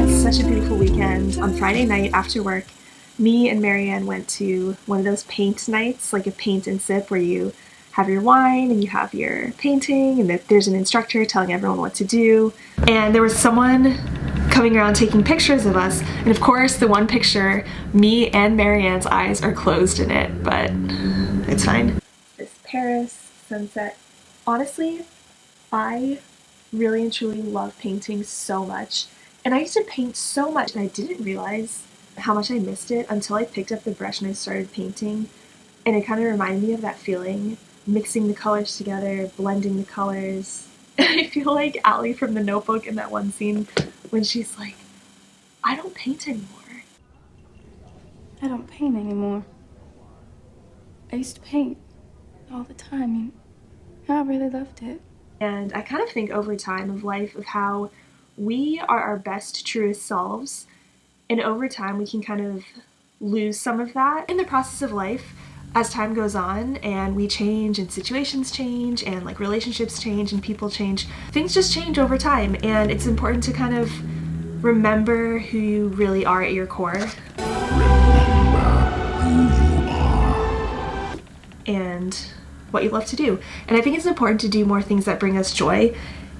was such a beautiful weekend. On Friday night after work, me and Marianne went to one of those paint nights, like a paint and sip where you have your wine and you have your painting and there's an instructor telling everyone what to do. And there was someone coming around taking pictures of us, and of course the one picture, me and Marianne's eyes are closed in it, but it's fine. This Paris sunset. Honestly, I really and truly love painting so much, and I used to paint so much and I didn't realize how much I missed it until I picked up the brush and I started painting, and it kind of reminded me of that feeling, mixing the colors together, blending the colors. I feel like Allie from The Notebook in that one scene when she's like, I don't paint anymore. I don't paint anymore. I used to paint all the time, and I really loved it. And I kind of think over time of life of how we are our best, truest selves, and over time we can kind of lose some of that in the process of life as time goes on and we change and situations change and like relationships change and people change. Things just change over time, and it's important to kind of remember who you really are at your core. And what you love to do. And I think it's important to do more things that bring us joy.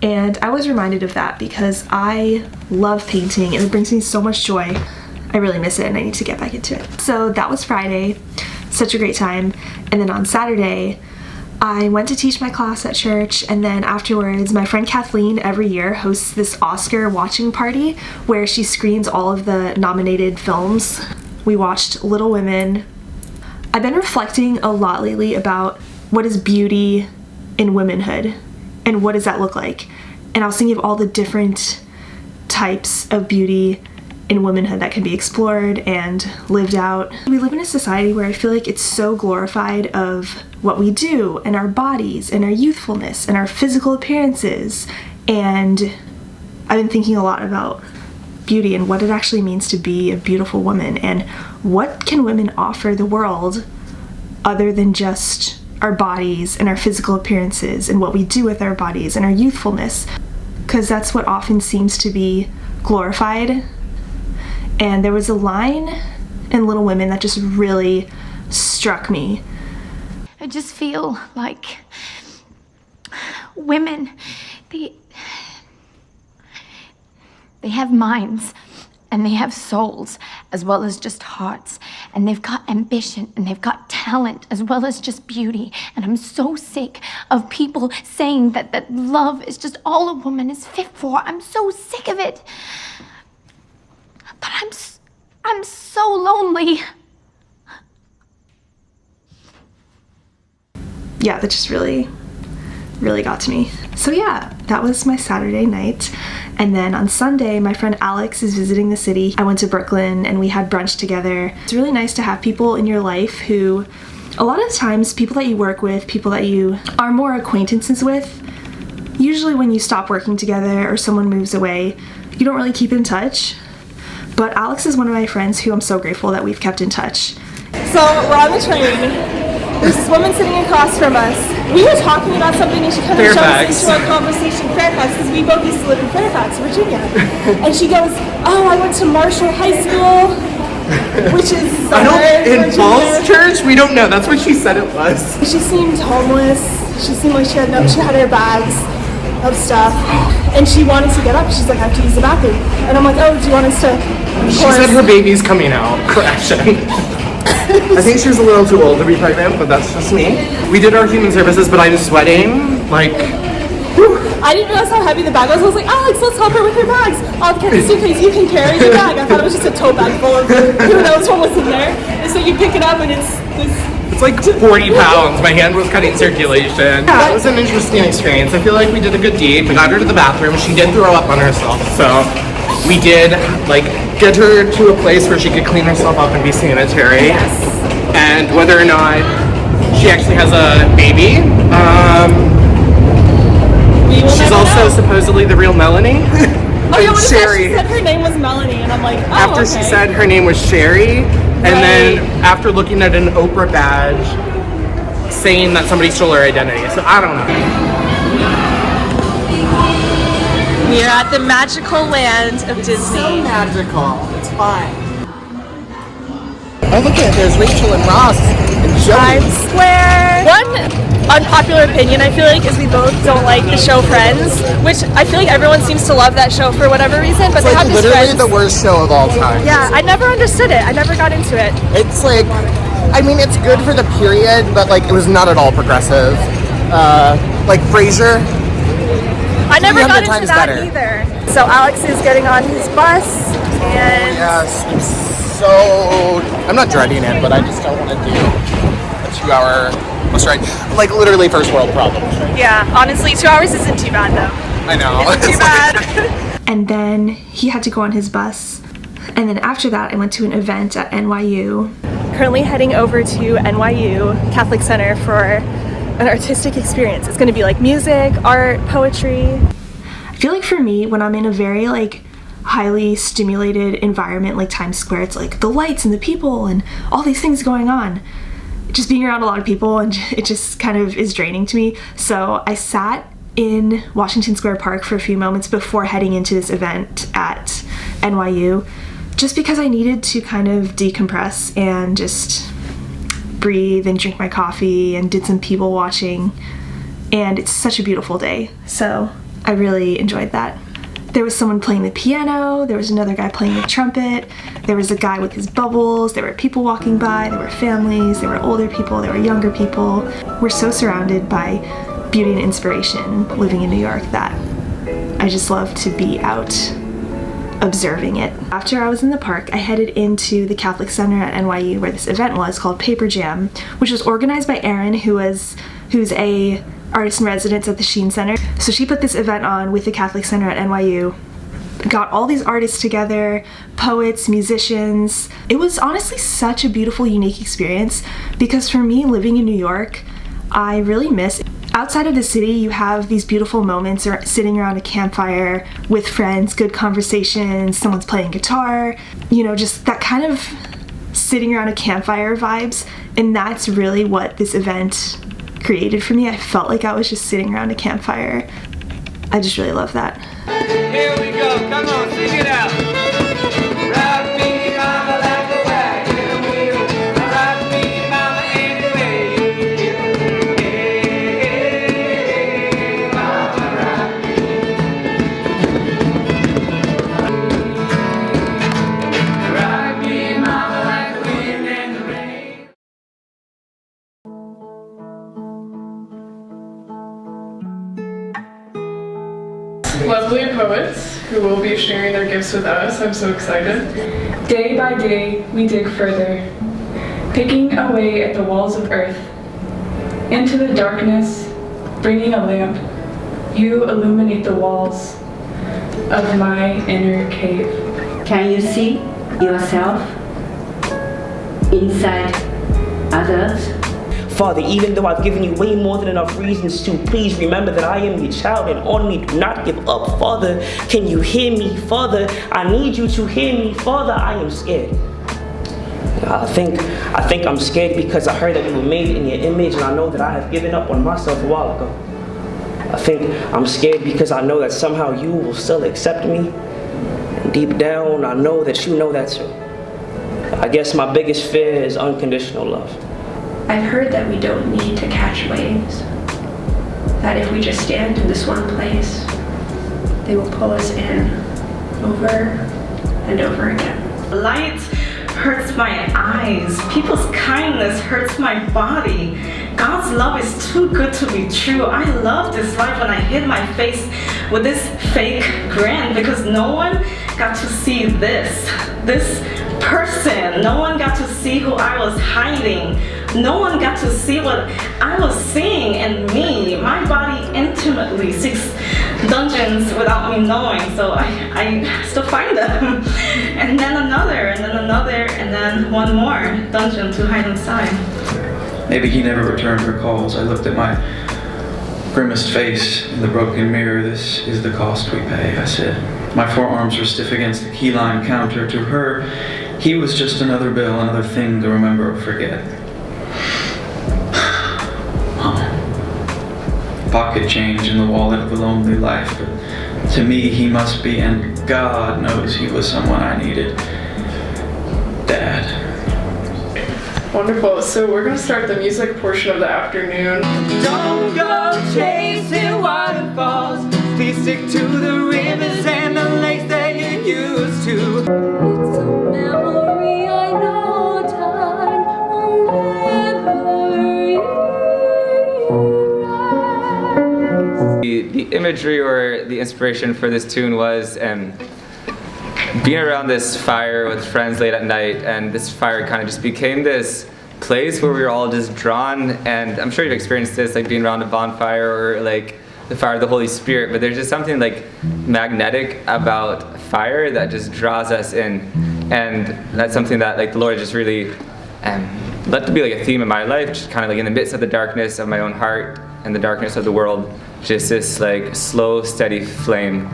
And I was reminded of that because I love painting and it brings me so much joy. I really miss it and I need to get back into it. So that was Friday. Such a great time. And then on Saturday, I went to teach my class at church, and then afterwards my friend Kathleen every year hosts this Oscar watching party where she screens all of the nominated films. We watched Little Women. I've been reflecting a lot lately about what is beauty in womanhood and what does that look like. And I was thinking of all the different types of beauty in womanhood that can be explored and lived out. We live in a society where I feel like it's so glorified of what we do and our bodies and our youthfulness and our physical appearances. And I've been thinking a lot about beauty and what it actually means to be a beautiful woman and what can women offer the world other than just our bodies and our physical appearances and what we do with our bodies and our youthfulness, because that's what often seems to be glorified. And there was a line in Little Women that just really struck me. I just feel like women, they have minds and they have souls as well as just hearts, and they've got ambition and they've got talent as well as just beauty. And I'm so sick of people saying that love is just all a woman is fit for. I'm so sick of it. But I'm so lonely. Yeah, that just really got to me. So yeah, that was my Saturday night. And then on Sunday, my friend Alex is visiting the city. I went to Brooklyn and we had brunch together. It's really nice to have people in your life who, a lot of times, people that you work with, people that you are more acquaintances with, usually when you stop working together or someone moves away, you don't really keep in touch. But Alex is one of my friends who I'm so grateful that we've kept in touch. So we're on the train. There's this woman sitting across from us. We were talking about something and she kind of jumped into our conversation, Fairfax, because we both used to live in Fairfax, Virginia. And she goes, oh, I went to Marshall High School, which is in Falls Church? We don't know. That's what she said it was. She seemed homeless. She seemed like she had her bags of stuff, and she wanted to get up. She's like, I have to use the bathroom. And I'm like, oh, do you want us to? She said her baby's coming out. Correction. I think she was a little too old to be pregnant, but that's just me. We did our human services, but I was sweating, like, whew. I didn't realize how heavy the bag was. I was like, Alex, let's help her with her bags. I'll carry the suitcase, you can carry the bag. I thought it was just a tote bag full of who knows what was in there. And so you pick it up and it's like 40 pounds. My hand was cutting circulation. Yeah, it was an interesting experience. I feel like we did a good deed. We got her to the bathroom. She did throw up on herself, so we did like get her to a place where she could clean herself up and be sanitary. Yes. And whether or not she actually has a baby, she's also supposedly the real Melanie. Oh yeah, what Sherry. She said her name was Melanie, and I'm like, oh, after okay. She said her name was Sherry, and then after looking at an Oprah badge, saying that somebody stole her identity. So I don't know. We We are at the magical land of Disney. So magical. It's fine. Oh, look at it. There's Rachel and Ross and Joey. Times Square. One unpopular opinion I feel like is we both don't like the show Friends, which I feel like everyone seems to love that show for whatever reason, but It's they like have this literally Friends. the worst show of all time. Yeah, I never understood it. I never got into it. It's like, I mean, it's good for the period, but like, it was not at all progressive. Like Frasier. I never got 300 into times that better. either. So Alex is getting on his bus, and Yes, I'm not dreading it, but I just don't want to do a 2-hour bus ride. Like, literally first world problems. Right? yeah, honestly, 2 hours isn't too bad though. I know. Isn't too bad. And then he had to go on his bus. And then after that, I went to an event at NYU. Currently heading over to NYU Catholic Center for an artistic experience. It's going to be like music, art, poetry. I feel like for me, when I'm in a very like highly stimulated environment like Times Square, it's like the lights and the people and all these things going on. Just being around a lot of people, and it just kind of is draining to me. So I sat in Washington Square Park for a few moments before heading into this event at NYU, just because I needed to kind of decompress and just breathe and drink my coffee, and did some people watching. And it's such a beautiful day, so I really enjoyed that. There was someone playing the piano, there was another guy playing the trumpet, there was a guy with his bubbles, there were people walking by, there were families, there were older people, there were younger people. We're so surrounded by beauty and inspiration living in New York that I just love to be out observing it. After I was in the park, I headed into the Catholic Center at NYU where this event was called Paper Jam, which was organized by Erin, who's a artist in residence at the Sheen Center. So she put this event on with the Catholic Center at NYU, got all these artists together, poets, musicians. It was honestly such a beautiful, unique experience, because for me, living in New York, I really miss outside of the city. You have these beautiful moments or sitting around a campfire with friends, good conversations, someone's playing guitar, you know, just that kind of sitting around a campfire vibes. And that's really what this event created for me. I felt like I was just sitting around a campfire. I just really love that. Here we go, come on, sing it out. Rock me, mama, like a wagon wheel. Rock me, mama, anyway. Hey, mama, rock me. Rock me, mama, like the wind and the rain. Lovely poets who will be sharing their gifts with us. I'm so excited. Day by day, we dig further, picking away at the walls of earth. Into the darkness, bringing a lamp, you illuminate the walls of my inner cave. Can you see yourself inside others? Father, even though I've given you way more than enough reasons to, please remember that I am your child and on me, do not give up. Father, can you hear me? Father, I need you to hear me. Father, I am scared. I think I'm scared because I heard that we were made in your image, and I know that I have given up on myself a while ago. I think I'm scared because I know that somehow you will still accept me. And deep down, I know that you know that too. I guess my biggest fear is unconditional love. I've heard that we don't need to catch waves. That if we just stand in this one place, they will pull us in over and over again. Light hurts my eyes. People's kindness hurts my body. God's love is too good to be true. I love this life when I hid my face with this fake grin because no one got to see this person. No one got to see who I was hiding. No one got to see what I was seeing in me. My body intimately seeks dungeons without me knowing, so I still find them. And then another, and then another, and then one more dungeon to hide inside. Maybe he never returned her calls. I looked at my grimaced face in the broken mirror. This is the cost we pay, I said. My forearms were stiff against the keyline counter. To her, he was just another bill, another thing to remember or forget. Pocket change in the wallet of a lonely life, but To me, he must be, and God knows he was someone I needed. Dad. Wonderful. So we're going to start the music portion of the afternoon. Don't go chasing waterfalls. Please stick to the rivers and the lakes that you used to. It's a memory I know time will never erase. The imagery or the inspiration for this tune was being around this fire with friends late at night, and this fire kind of just became this place where we were all just drawn, and I'm sure you've experienced this, like being around a bonfire or like the fire of the Holy Spirit, but there's just something like magnetic about fire that just draws us in, and that's something that like the Lord just really let to be like a theme in my life, just kind of like in the midst of the darkness of my own heart and the darkness of the world, just this like slow, steady flame.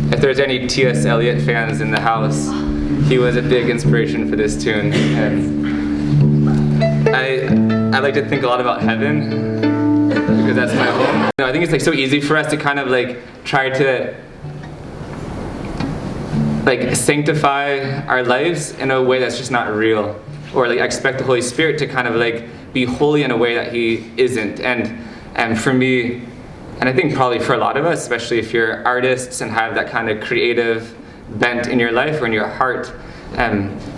If there's any T.S. Eliot fans in the house, he was a big inspiration for this tune. And I like to think a lot about heaven because that's my home. You know, I think it's like so easy for us to kind of like try to like sanctify our lives in a way that's just not real, or like expect the Holy Spirit to kind of like be holy in a way that He isn't. And for me, and I think probably for a lot of us, especially if you're artists and have that kind of creative bent in your life or in your heart,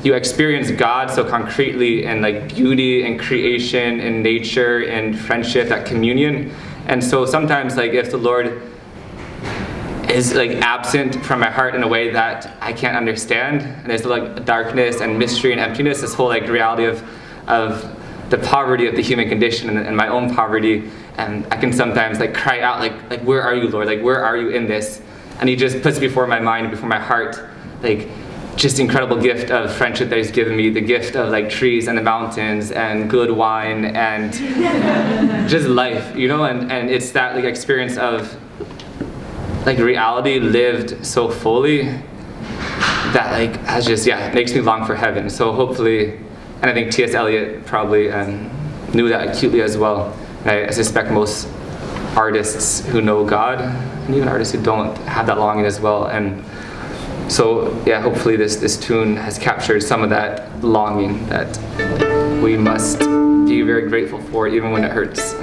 you experience God so concretely in like beauty and creation and nature and friendship, that communion. And so sometimes like if the Lord is like absent from my heart in a way that I can't understand, and there's like darkness and mystery and emptiness, this whole like reality of the poverty of the human condition and my own poverty, and I can sometimes like cry out like where are you, Lord? Like where are you in this? And He just puts before my mind, before my heart, like just the incredible gift of friendship that He's given me, the gift of like trees and the mountains and good wine and just life, you know, and it's that like experience of like reality lived so fully that like has just, yeah, makes me long for heaven. So hopefully, and I think T.S. Eliot probably knew that acutely as well. And I suspect most artists who know God, and even artists who don't, have that longing as well. And so, yeah, hopefully this tune has captured some of that longing that we must be very grateful for, even when it hurts.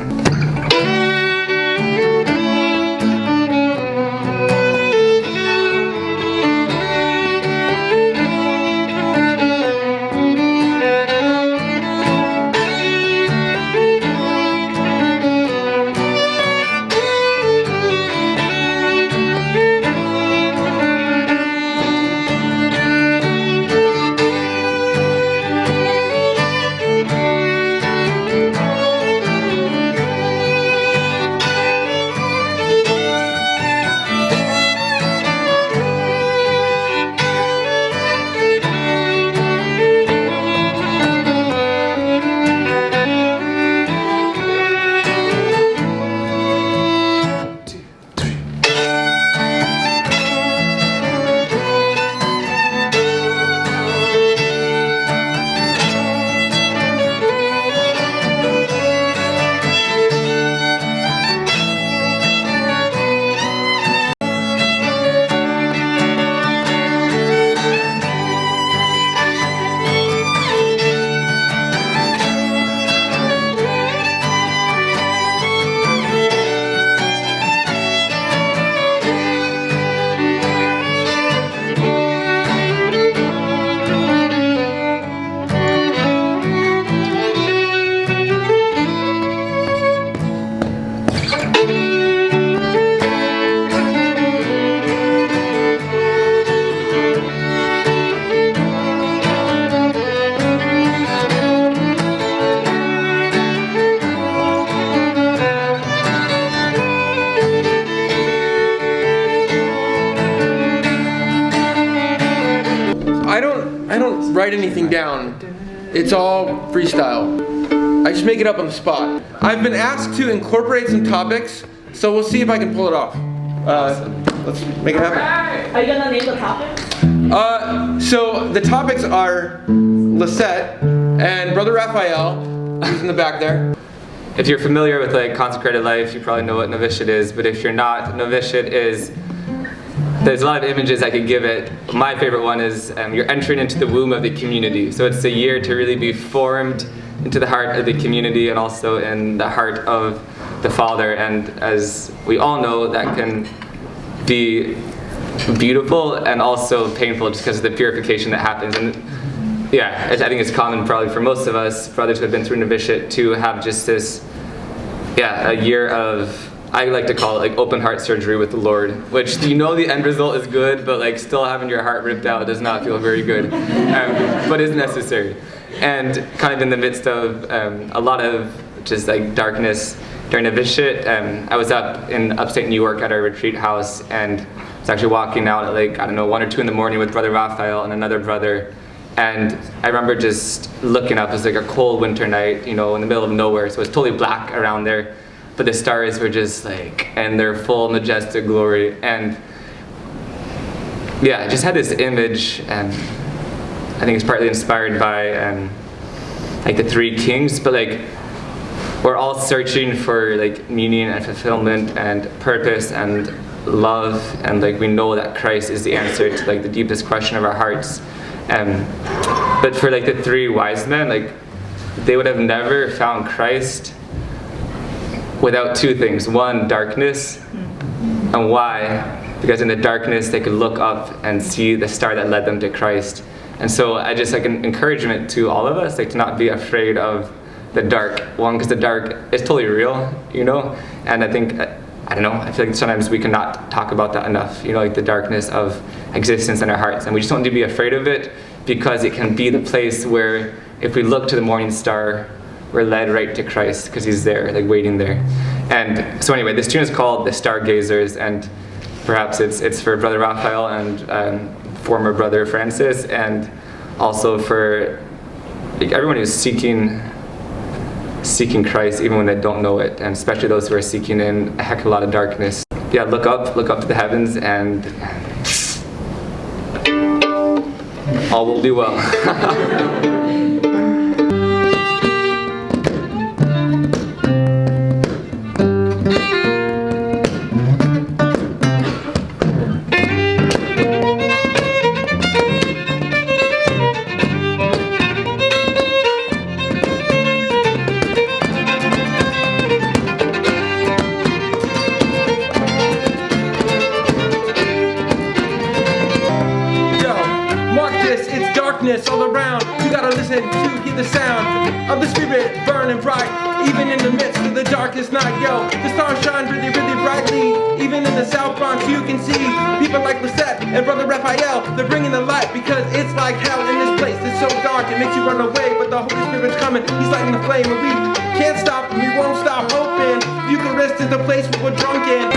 write anything down. It's all freestyle. I just make it up on the spot. I've been asked to incorporate some topics, so we'll see if I can pull it off. Let's make it happen. Are you gonna name the topics? So the topics are Lisette and Brother Raphael, who's in the back there. If you're familiar with like consecrated life, you probably know what novitiate is, but if you're not, novitiate is, there's a lot of images I could give it. My favorite one is you're entering into the womb of the community. So it's a year to really be formed into the heart of the community and also in the heart of the Father. And as we all know, that can be beautiful and also painful just because of the purification that happens. And yeah, I think it's common probably for most of us, brothers who have been through novitiate, to have just this, a year of, I like to call it like open heart surgery with the Lord, which you know the end result is good, but like still having your heart ripped out does not feel very good, but is necessary. And kind of in the midst of a lot of just like darkness during novitiate, I was up in upstate New York at our retreat house, and I was actually walking out at like, 1 or 2 in the morning with Brother Raphael and another brother. And I remember just looking up, it was like a cold winter night, in the middle of nowhere, so it was totally black around there. But the stars were just like, in their full majestic glory. And I just had this image, and I think it's partly inspired by like the 3 kings, but like we're all searching for like meaning and fulfillment and purpose and love, and like we know that Christ is the answer to like the deepest question of our hearts. But for like the 3 wise men, like they would have never found Christ without 2 things. 1, darkness. And why? Because in the darkness they could look up and see the star that led them to Christ. And so I just like an encouragement to all of us, like to not be afraid of the dark. 1, because the dark is totally real, and I think, I don't know, I feel like sometimes we cannot talk about that enough, like the darkness of existence in our hearts. And we just don't need to be afraid of it, because it can be the place where if we look to the morning star, we're led right to Christ, because he's there, like waiting there. And so anyway, this tune is called The Stargazers, and perhaps it's for Brother Raphael and former Brother Francis, and also for like everyone who's seeking Christ even when they don't know it, and especially those who are seeking in a heck of a lot of darkness. Look up to the heavens, and all will be well. All around, you gotta listen to hear the sound of the Spirit burning bright, even in the midst of the darkest night. The stars shine really, really brightly. Even in the South Bronx, you can see people like Lisette and Brother Raphael. They're bringing the light, because it's like hell in this place. It's so dark, it makes you run away, but the Holy Spirit's coming. He's lighting the flame, and we can't stop, and we won't stop hoping. Eucharist is the place where we're drunk in.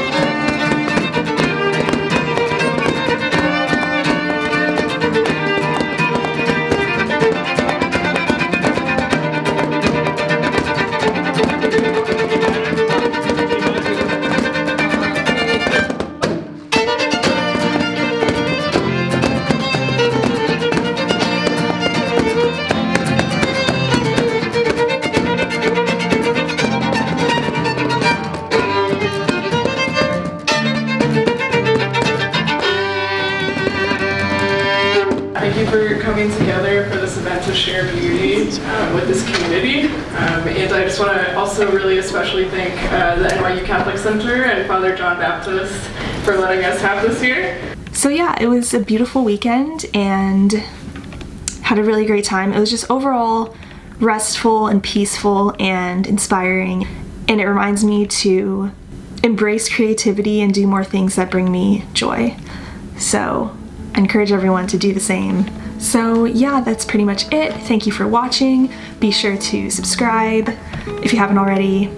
Coming together for this event to share beauty with this community. And I just want to also really especially thank the NYU Catholic Center and Father John Baptist for letting us have this here. So it was a beautiful weekend and had a really great time. It was just overall restful and peaceful and inspiring, and it reminds me to embrace creativity and do more things that bring me joy. So I encourage everyone to do the same. So that's pretty much it. Thank you for watching. Be sure to subscribe if you haven't already.